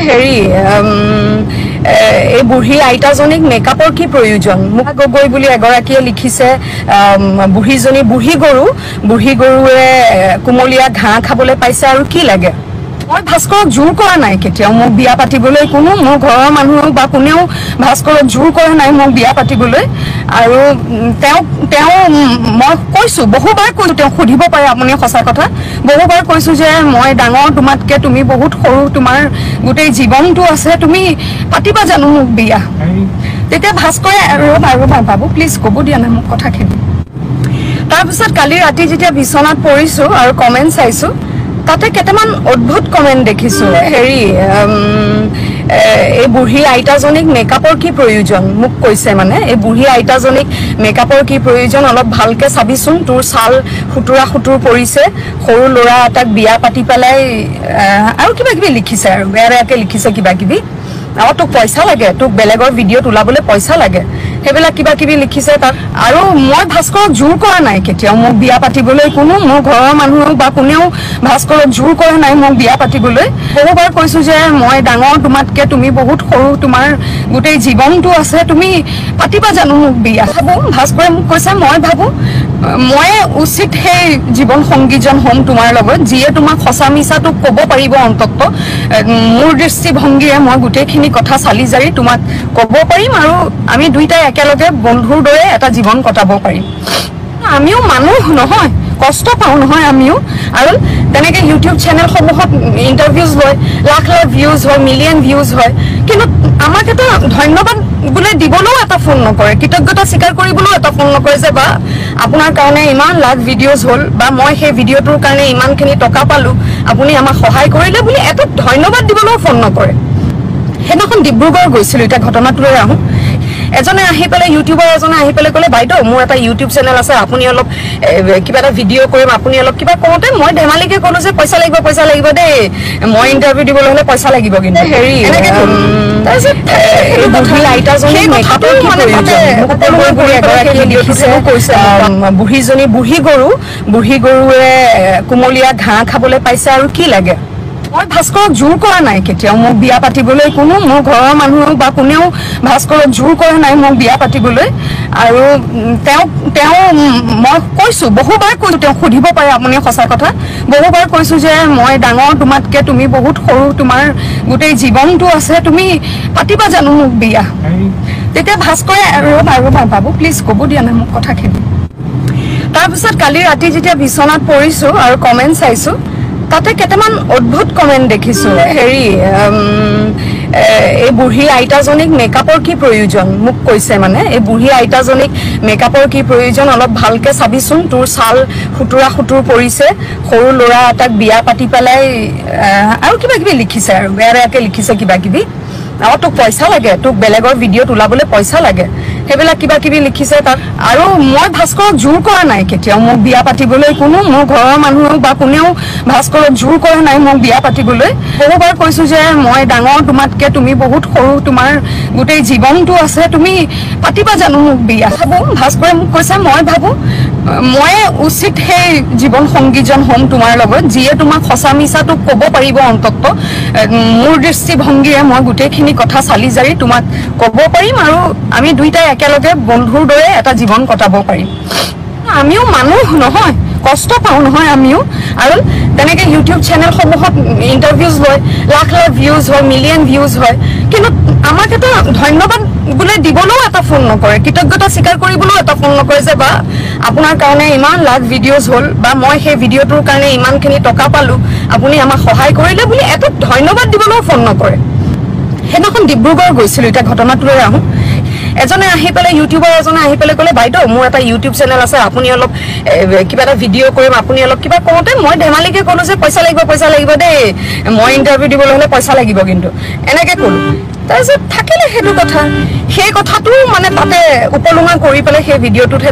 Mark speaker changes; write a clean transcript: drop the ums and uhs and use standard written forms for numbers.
Speaker 1: হেৰি এই বুঢ়ী আইতাজনীক মেকআপৰ কি প্ৰয়োজন মুখ গগৈ বুলি এগৰাকীয়ে লিখিছে বুঢ়ীজনী বুঢ়ী গৰুৱে কুমলীয়া ঘাঁহ খাবলৈ পাইছে আৰু কি লাগে মই ভাস্কৰক জোৰ কৰা নাই কেতিয়াও মোক বিয়া পাতিবলৈ কোনো মোৰ ঘৰৰ মানুহ বা কোনেও ভাস্কৰক জোৰ কৰা নাই মোক বিয়া পাতিবলৈ আৰু তেওঁ মই কৈছো বহুবাৰ কৈছো তেওঁ সুধিব পাৰে আপুনি সঁচা কথা বহুবাৰ কৈছো যে মই ডাঙৰ তোমাতকে তুমি বহুত সৰু তোমাৰ গোটেই জীৱনটো আছে তুমি পাতিবা জানো মোক বিয়া তেতিয়া ভাস্কৰে ৰবা বাবু প্লিজ ক'ব দিয়া না মোক কথাখিনি তাৰপিছত কালি ৰাতি যেতিয়া বিছনাত পৰিছো আৰু কমেন্ট চাইছো তাতে কেইটামান অদ্ভুত কমেন্ট দেখিছো হেৰি এই বুঢ়ী আইতাজনীক মেকআপৰ কি প্ৰয়োজন মোক কৈছে মানে এই বুঢ়ী আইতাজনীক মেকআপৰ কি প্ৰয়োজন অলপ ভালকে চাবিচোন তোৰ ছাল খুতুৰা পৰিছে সৰু ল'ৰা এটাক বিয়া পাতি পেলাই আৰু কিবা কিবি লিখিছে আৰু বেয়াকে লিখিছে কিবা কিবি আৰু তোক পইচা লাগে তোক বেলেগৰ ভিডিঅ'ত ওলাবলৈ পইচা লাগে সেইবিলাক কিবা কিবি লিখিছে তাত আৰু মই ভাস্কৰক জোৰ কৰা নাই কেতিয়াও মোক বিয়া পাতিবলৈ কোনো মোৰ ঘৰৰ মানুহ বা কোনেও ভাস্কৰক জোৰ কৰা নাই মোক বিয়া পাতিবলৈ বহুবাৰ কৈছো যে মই ডাঙৰ তোমাতকে তুমি বহুত সৰু তোমাৰ গোটেই জীৱনটো আছে তুমি পাতিবা জানো মোক বিয়া ভাবো ভাস্কৰে মোক কৈছে মই ভাবো মই উচিত সেই জীৱন সংগীজন হ'ম তোমাৰ লগত যিয়ে তোমাক সঁচা মিছাটো ক'ব পাৰিব অন্তত মোৰ দৃষ্টিভংগীৰে মই গোটেইখিনি কথা চালি জাৰি তোমাক ক'ব পাৰিম আৰু আমি দুইটাই একেলগে বন্ধুৰ দৰে এটা জীৱন কটাব পাৰিম আমিও মানুহ নহয় কষ্ট পাওঁ নহয় আমিও আৰু তেনেকে ইউটিউব চেনেল সমূহত ইন্টাৰভিউজ লয় লাখ ভিউজ হয় মিলিয়ন ভিউজ হয় কিন্তু আমাক এটা ধন্যবাদ বোলে দিবলৈও এটা ফোন নকৰে কৃতজ্ঞতা স্বীকাৰ কৰিবলৈও এটা ফোন নকৰে যে বা আপোনাৰ কাৰণে ইমান লাখ ভিডিঅ'জ হ'ল বা মই সেই ভিডিঅ'টোৰ কাৰণে ইমানখিনি টকা পালো আপুনি আমাক সহায় কৰিলে বুলি এটা ধন্যবাদ দিবলৈও ফোন নকৰে সেইদিনাখন ডিব্ৰুগড় গৈছিলো এতিয়া ঘটনাটোলৈ আহোঁ এজনে আহি পেলাই ইউটিউবাৰ এজনে আহি পেলাই ক'লে বাইদেউ মোৰ এটা ইউটিউব চেনেল আছে আপুনি অলপ কিবা এটা ভিডিঅ' কৰিম আপুনি অলপ কিবা কওঁতে মই ধেমালিকে ক'লো যে পইচা লাগিব দেই মই ইণ্টাৰভিউ দিবলৈ হ'লে পইচা লাগিব কিন্তু হেৰি বুঢ়ীজনী বুঢ়ী গৰুৱে কুমলীয়া ঘাঁহ খাবলৈ পাইছে আৰু কি লাগে মই ভাস্কৰক জোৰ কৰা নাই কেতিয়াও মোক বিয়া পাতিবলৈ কোনো মোৰ ঘৰৰ মানুহ বা কোনেও ভাস্কৰক জোৰ কৰা নাই মোক বিয়া পাতিবলৈ আৰু মই কৈছো বহুবাৰ কৈছো তেওঁ সুধিব পাৰে আপুনি সঁচা কথা বহুবাৰ কৈছো যে মই ডাঙৰ তোমাতকে তুমি বহুত সৰু তোমাৰ গোটেই জীৱনটো আছে তুমি পাতিবা জানো মোক বিয়া তেতিয়া ভাস্কৰে ৰবা বাবু প্লিজ ক'ব দিয়া না মোক কথাখিনি তাৰপিছত কালি ৰাতি যেতিয়া বিছনাত পৰিছো আৰু কমেন্ট চাইছো তাতে কেইটামান অদ্ভুত কমেন্ট দেখিছো হেৰি এই বুঢ়ী আইতাজনীক মেকআপৰ কি প্ৰয়োজন মোক কৈছে মানে এই বুঢ়ী আইতাজনীক মেকআপৰ কি প্ৰয়োজন অলপ ভালকে চাবিচোন তোৰ ছাল খুতুৰা পৰিছে সৰু ল'ৰা এটাক বিয়া পাতি পেলাই আৰু কিবা কিবি লিখিছে আৰু বেয়াকে লিখিছে কিবা কিবি আৰু তোক পইচা লাগে তোক বেলেগৰ ভিডিঅ'ত ওলাবলৈ পইচা লাগে সেইবিলাক কিবা কিবি লিখিছে তাত আৰু মই ভাস্কৰক জোৰ কৰা নাই কেতিয়াও মোক বিয়া পাতিবলৈ কোনো মোৰ ঘৰৰ মানুহ বা কোনেও ভাস্কৰক জোৰ কৰা নাই মোক বিয়া পাতিবলৈ বহুবাৰ কৈছো যে মই ডাঙৰ তোমাতকে তুমি বহুত সৰু তোমাৰ গোটেই জীৱনটো আছে তুমি পাতিবা জানো মোক বিয়া ভাবো ভাস্কৰে মোক কৈছে মই ভাবো মই উচিত সেই জীৱন সংগীজন হ'ম তোমাৰ লগত যিয়ে তোমাক সঁচা মিছাটো ক'ব পাৰিব অন্তত মোৰ দৃষ্টিভংগীৰে মই গোটেইখিনি কথা চালি জাৰি তোমাক ক'ব পাৰিম আৰু আমি দুইটাই একেলগে বন্ধুৰ দৰে এটা জীৱন কটাব পাৰিম আমিও মানুহ নহয় কষ্ট পাওঁ নহয় আমিও আৰু তেনেকে ইউটিউব চেনেল সমূহত ইন্টাৰভিউজ লয় লাখ ভিউজ হয় মিলিয়ন ভিউজ হয় কিন্তু আমাক এটা ধন্যবাদ বোলে দিবলৈও এটা ফোন নকৰে কৃতজ্ঞতা স্বীকাৰ কৰিবলৈও এটা ফোন নকৰে যে বা আপোনাৰ কাৰণে ইমান লাখ ভিডিঅ'জ হ'ল বা মই সেই ভিডিঅ'টোৰ কাৰণে ইমানখিনি টকা পালো আপুনি আমাক সহায় কৰিলে বুলি এটা ধন্যবাদ দিবলৈও ফোন নকৰে সেইদিনাখন ডিব্ৰুগড় গৈছিলো এতিয়া ঘটনাটোলৈ আহোঁ এজনে আহি পেলাই ইউটিউবাৰ এজনে আহি পেলাই ক'লে বাইদেউ মোৰ এটা ইউটিউব চেনেল আছে আপুনি অলপ কিবা এটা ভিডিঅ' কৰিম আপুনি অলপ কিবা কওঁতে মই ধেমালিকে ক'লো যে পইচা লাগিব দেই মই ইণ্টাৰভিউ দিবলৈ হ'লে পইচা লাগিব কিন্তু এনেকে ক'লো তাৰপিছত থাকিলে সেইটো কথা সেই কথাটো মানে তাতে উপলুঙা কৰি পেলাই সেই ভিডিঅ'টোত